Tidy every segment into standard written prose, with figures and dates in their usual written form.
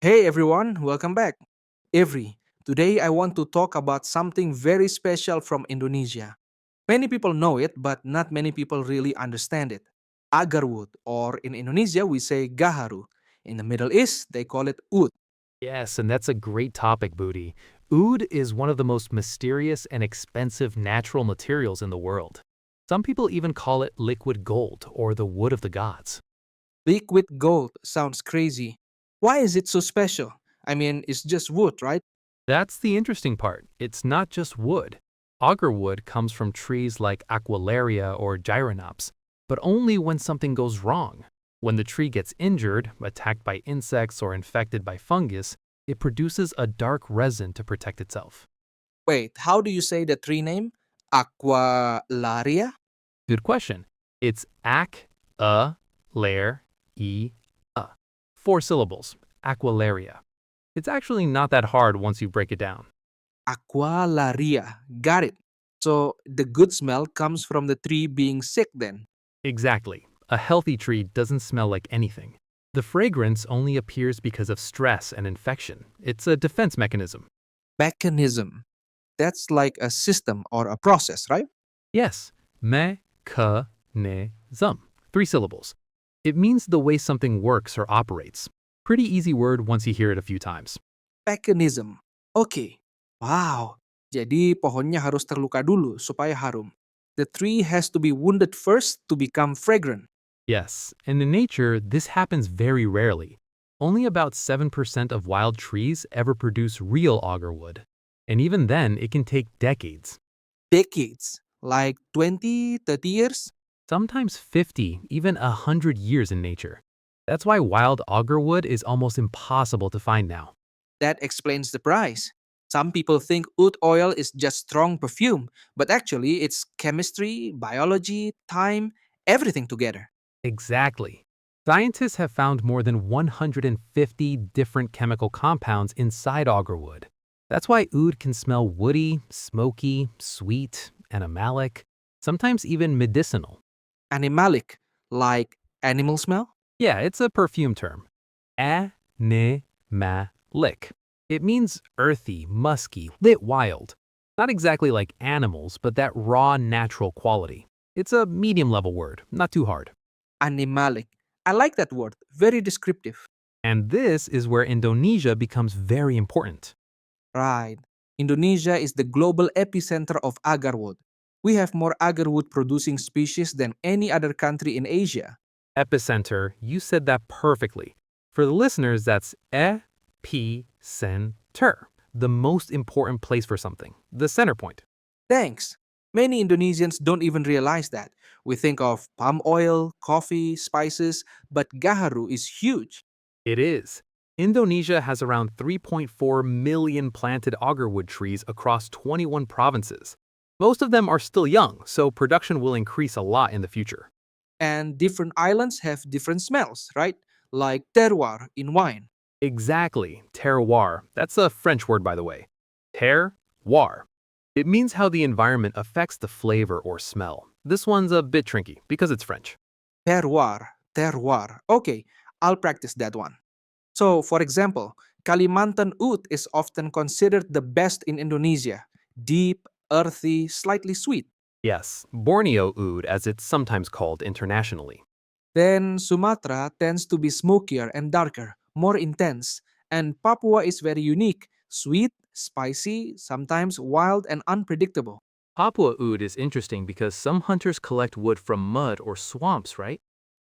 Hey everyone, welcome back. Avery, today I want to talk about something very special from Indonesia. Many people know it, but not many people really understand it. Agarwood, or in Indonesia we say Gaharu. In the Middle East, they call it oud. Yes, and that's a great topic, Budi. Oud is one of the most mysterious and expensive natural materials in the world. Some people even call it liquid gold or the wood of the gods. Liquid gold sounds crazy. Why is it so special? I mean, it's just wood, right? That's the interesting part. It's not just wood. Agarwood comes from trees like Aquilaria or Gyronops, but only when something goes wrong. When the tree gets injured, attacked by insects, or infected by fungus, it produces a dark resin to protect itself. Wait, how do you say the tree name? Aqualaria? Good question. It's ac, a, lair, e, a. 4 syllables, Aquilaria. It's actually not that hard once you break it down. Aqualaria. Got it. So the good smell comes from the tree being sick then. Exactly. A healthy tree doesn't smell like anything. The fragrance only appears because of stress and infection. It's a defense mechanism. Mechanism. That's like a system or a process, right? Yes, mechanism. 3 syllables. It means the way something works or operates. Pretty easy word once you hear it a few times. Mechanism. Oke. Wow. Jadi pohonnya harus terluka dulu supaya harum. The tree has to be wounded first to become fragrant. Yes, and in nature, this happens very rarely. Only about 7% of wild trees ever produce real agarwood. And even then, it can take decades. Decades. Like 20, 30 years? Sometimes 50, even 100 years in nature. That's why wild agarwood is almost impossible to find now. That explains the price. Some people think oud oil is just strong perfume, but actually it's chemistry, biology, time, everything together. Exactly. Scientists have found more than 150 different chemical compounds inside agarwood. That's why oud can smell woody, smoky, sweet, animalic, sometimes even medicinal. Animalic, like animal smell? Yeah, it's a perfume term. Animalic. It means earthy, musky, lit wild. Not exactly like animals, but that raw, natural quality. It's a medium level word, not too hard. Animalic. I like that word, very descriptive. And this is where Indonesia becomes very important. Right. Indonesia is the global epicenter of agarwood. We have more agarwood producing species than any other country in Asia. Epicenter, you said that perfectly. For the listeners, that's epicenter, the most important place for something, the center point. Thanks. Many Indonesians don't even realize that. We think of palm oil, coffee, spices, but Gaharu is huge. It is. Indonesia has around 3.4 million planted agarwood trees across 21 provinces. Most of them are still young, so production will increase a lot in the future. And different islands have different smells, right? Like terroir in wine. Exactly, terroir. That's a French word, by the way. Terroir. It means how the environment affects the flavor or smell. This one's a bit tricky because it's French. Terroir, terroir. Okay, I'll practice that one. So, for example, Kalimantan oud is often considered the best in Indonesia. Deep, earthy, slightly sweet. Yes, Borneo oud, as it's sometimes called internationally. Then Sumatra tends to be smokier and darker, more intense. And Papua is very unique, sweet, spicy, sometimes wild and unpredictable. Papua oud is interesting because some hunters collect wood from mud or swamps, right?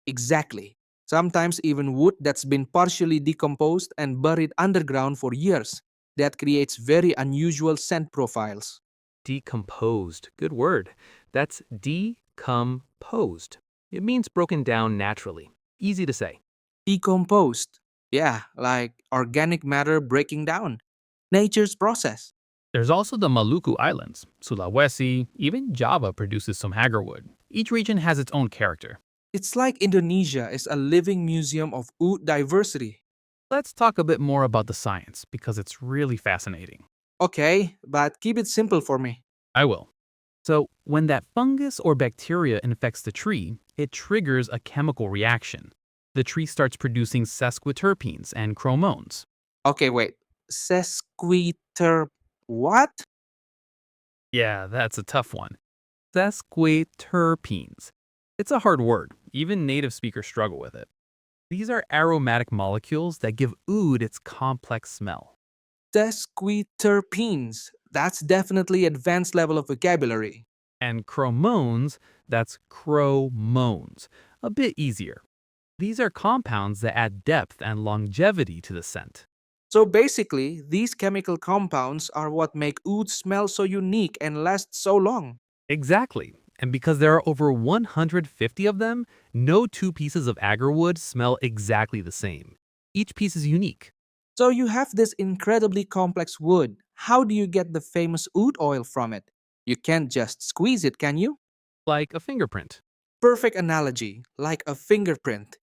Exactly. Sometimes even wood that's been partially decomposed and buried underground for years. That creates very unusual scent profiles. Decomposed. Good word. That's decomposed. It means broken down naturally. Easy to say. Decomposed. Yeah, like organic matter breaking down. Nature's process. There's also the Maluku Islands, Sulawesi, even Java produces some hagerwood. Each region has its own character. It's like Indonesia is a living museum of oud diversity. Let's talk a bit more about the science because it's really fascinating. Okay, but keep it simple for me. I will. So, when that fungus or bacteria infects the tree, it triggers a chemical reaction. The tree starts producing sesquiterpenes and chromones. Okay, wait. Sesquiter. What? Yeah, that's a tough one. Sesquiterpenes. It's a hard word. Even native speakers struggle with it. These are aromatic molecules that give oud its complex smell. Sesquiterpenes. That's definitely advanced level of vocabulary. And chromones, that's chromones. A bit easier. These are compounds that add depth and longevity to the scent. So basically, these chemical compounds are what make oud smell so unique and last so long. Exactly. And because there are over 150 of them, no two pieces of agarwood smell exactly the same. Each piece is unique. So you have this incredibly complex wood. How do you get the famous oud oil from it? You can't just squeeze it, can you? Like a fingerprint. Perfect analogy, like a fingerprint.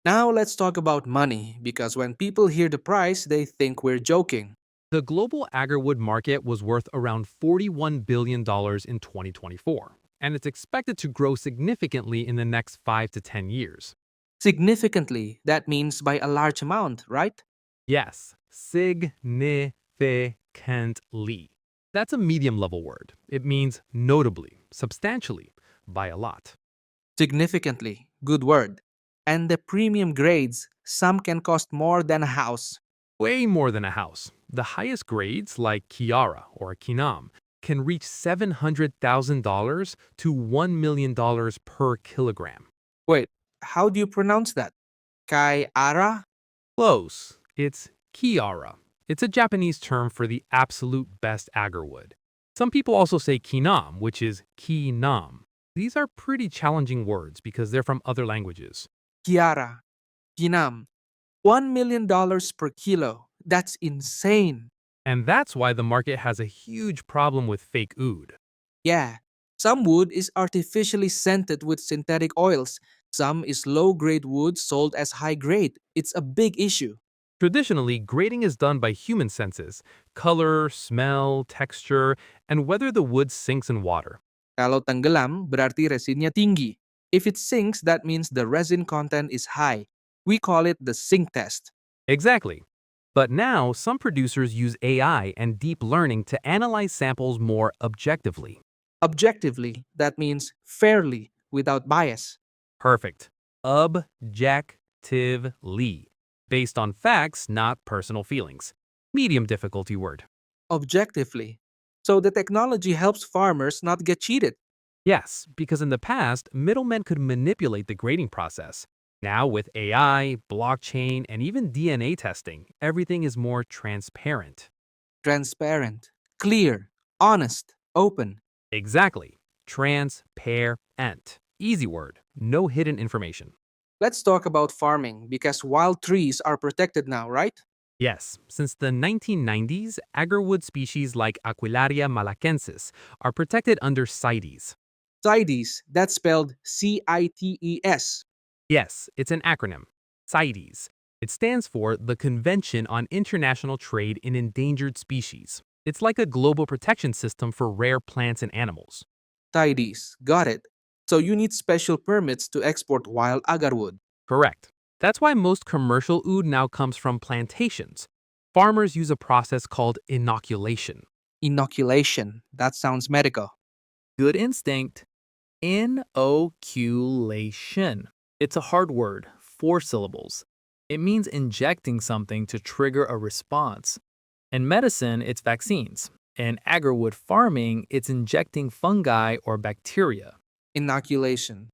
Now let's talk about money, because when people hear the price, they think we're joking. The global agarwood market was worth around $41 billion in 2024, and it's expected to grow significantly in the next 5 to 10 years. Significantly, that means by a large amount, right? Yes, significantly. That's a medium level word. It means notably, substantially, by a lot. Significantly, good word. And the premium grades, some can cost more than a house. Way more than a house. The highest grades, like Cara or Kinam, can reach $700,000 to $1 million per kilogram. Wait, how do you pronounce that? Kai Ara? Close. It's Kiara. It's a Japanese term for the absolute best agarwood. Some people also say Kinam, which is Kinam. These are pretty challenging words because they're from other languages. Kiara. Kinam. $1 million per kilo. That's insane. And that's why the market has a huge problem with fake oud. Yeah. Some wood is artificially scented with synthetic oils. Some is low grade wood sold as high grade. It's a big issue. Traditionally, grading is done by human senses color, smell, texture, and whether the wood sinks in water. Kalau tenggelam, berarti resinnya tinggi. If it sinks, that means the resin content is high. We call it the sink test. Exactly. But now, some producers use AI and deep learning to analyze samples more objectively. Objectively, that means fairly, without bias. Perfect. Objectively. Based on facts, not personal feelings. Medium difficulty word. Objectively. So the technology helps farmers not get cheated. Yes, because in the past, middlemen could manipulate the grading process. Now, with AI, blockchain, and even DNA testing, everything is more transparent. Transparent, clear, honest, open. Exactly. Transparent. Easy word. No hidden information. Let's talk about farming because wild trees are protected now, right? Yes, since the 1990s, agarwood species like Aquilaria malacensis are protected under CITES. CITES, that's spelled CITES. Yes, it's an acronym. CITES. It stands for the Convention on International Trade in Endangered Species. It's like a global protection system for rare plants and animals. CITES, got it. So you need special permits to export wild agarwood. Correct. That's why most commercial oud now comes from plantations. Farmers use a process called inoculation. Inoculation, that sounds medical. Good instinct. Inoculation. It's a hard word, 4 syllables. It means injecting something to trigger a response. In medicine, it's vaccines. In agarwood farming, it's injecting fungi or bacteria. Inoculation.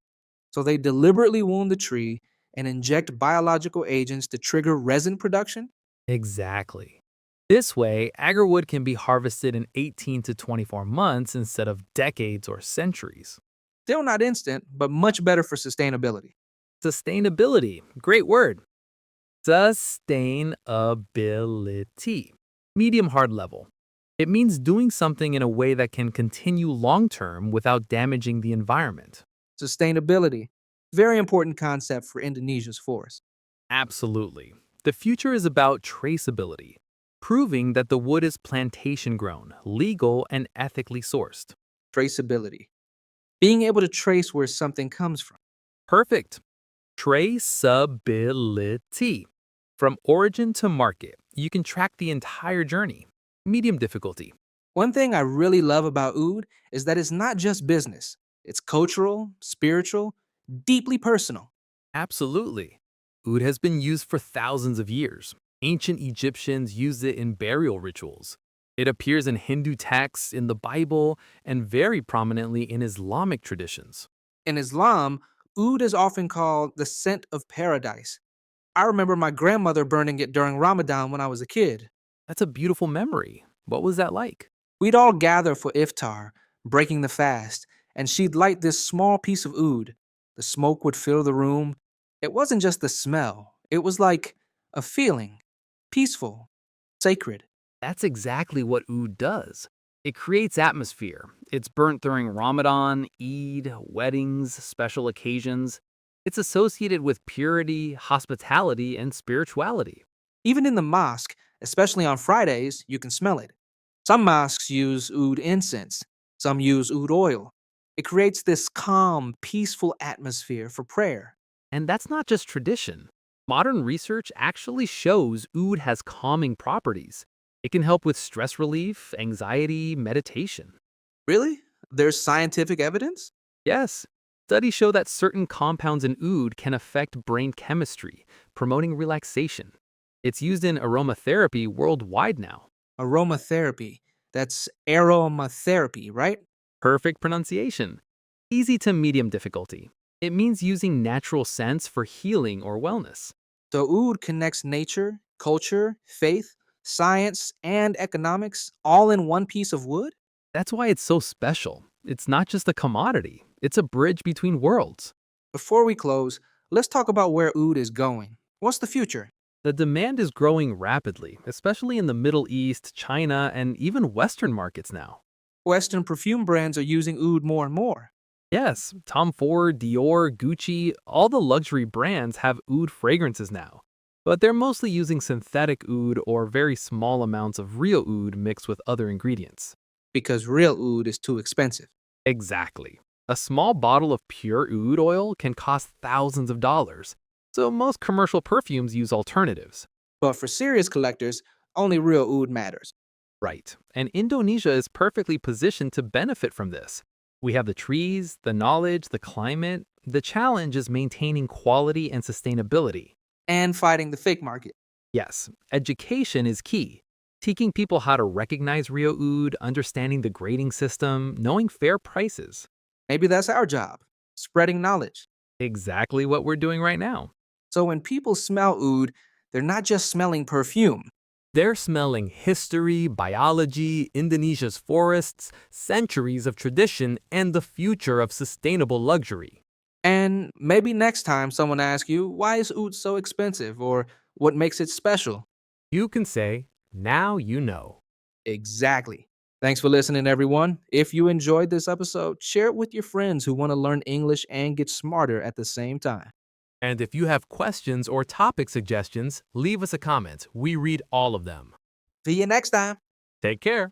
So they deliberately wound the tree and inject biological agents to trigger resin production? Exactly. This way, agarwood can be harvested in 18 to 24 months instead of decades or centuries. Still not instant, but much better for sustainability. Sustainability. Great word. Sustainability. Medium hard level. It means doing something in a way that can continue long term without damaging the environment. Sustainability. Very important concept for Indonesia's forest. Absolutely. The future is about traceability, proving that the wood is plantation grown, legal, and ethically sourced. Traceability. Being able to trace where something comes from. Perfect. Traceability. From origin to market, You can track the entire journey. Medium difficulty. One thing I really love about oud is that it's not just business, it's cultural, spiritual, deeply personal. Absolutely. Oud has been used for thousands of years. Ancient Egyptians used it in burial rituals. It appears in Hindu texts, in the Bible, and very prominently in Islamic traditions. In Islam, oud is often called the scent of paradise. I remember my grandmother burning it during Ramadan when I was a kid. That's a beautiful memory. What was that like? We'd all gather for iftar, breaking the fast, and she'd light this small piece of oud. The smoke would fill the room. It wasn't just the smell, it was like a feeling peaceful, sacred. That's exactly what oud does. It creates atmosphere. It's burnt during Ramadan, Eid, weddings, special occasions. It's associated with purity, hospitality, and spirituality. Even in the mosque, especially on Fridays, you can smell it. Some mosques use oud incense, some use oud oil. It creates this calm, peaceful atmosphere for prayer. And that's not just tradition. Modern research actually shows oud has calming properties. It can help with stress relief, anxiety, meditation. Really? There's scientific evidence? Yes, studies show that certain compounds in oud can affect brain chemistry, promoting relaxation. It's used in aromatherapy worldwide now. Aromatherapy. That's aromatherapy, right? Perfect pronunciation. Easy to medium difficulty. It means using natural scents for healing or wellness. So oud connects nature, culture, faith, science, and economics all in one piece of wood? That's why it's so special. It's not just a commodity, it's a bridge between worlds. Before we close, let's talk about where oud is going. What's the future? The demand is growing rapidly, especially in the Middle East, China, and even Western markets now. Western perfume brands are using oud more and more. Yes, Tom Ford, Dior, Gucci, all the luxury brands have oud fragrances now. But they're mostly using synthetic oud or very small amounts of real oud mixed with other ingredients. Because real oud is too expensive. Exactly. A small bottle of pure oud oil can cost thousands of dollars, so most commercial perfumes use alternatives. But for serious collectors, only real oud matters. Right, and Indonesia is perfectly positioned to benefit from this. We have the trees, the knowledge, the climate. The challenge is maintaining quality and sustainability. And fighting the fake market. Yes, education is key. Teaching people how to recognize real oud, understanding the grading system, knowing fair prices. Maybe that's our job, spreading knowledge. Exactly what we're doing right now. So when people smell oud, they're not just smelling perfume. They're smelling history, biology, Indonesia's forests, centuries of tradition, and the future of sustainable luxury. And maybe next time someone asks you, why is oud so expensive or what makes it special? You can say, now you know. Exactly. Thanks for listening, everyone. If you enjoyed this episode, share it with your friends who want to learn English and get smarter at the same time. And if you have questions or topic suggestions, leave us a comment. We read all of them. See you next time. Take care.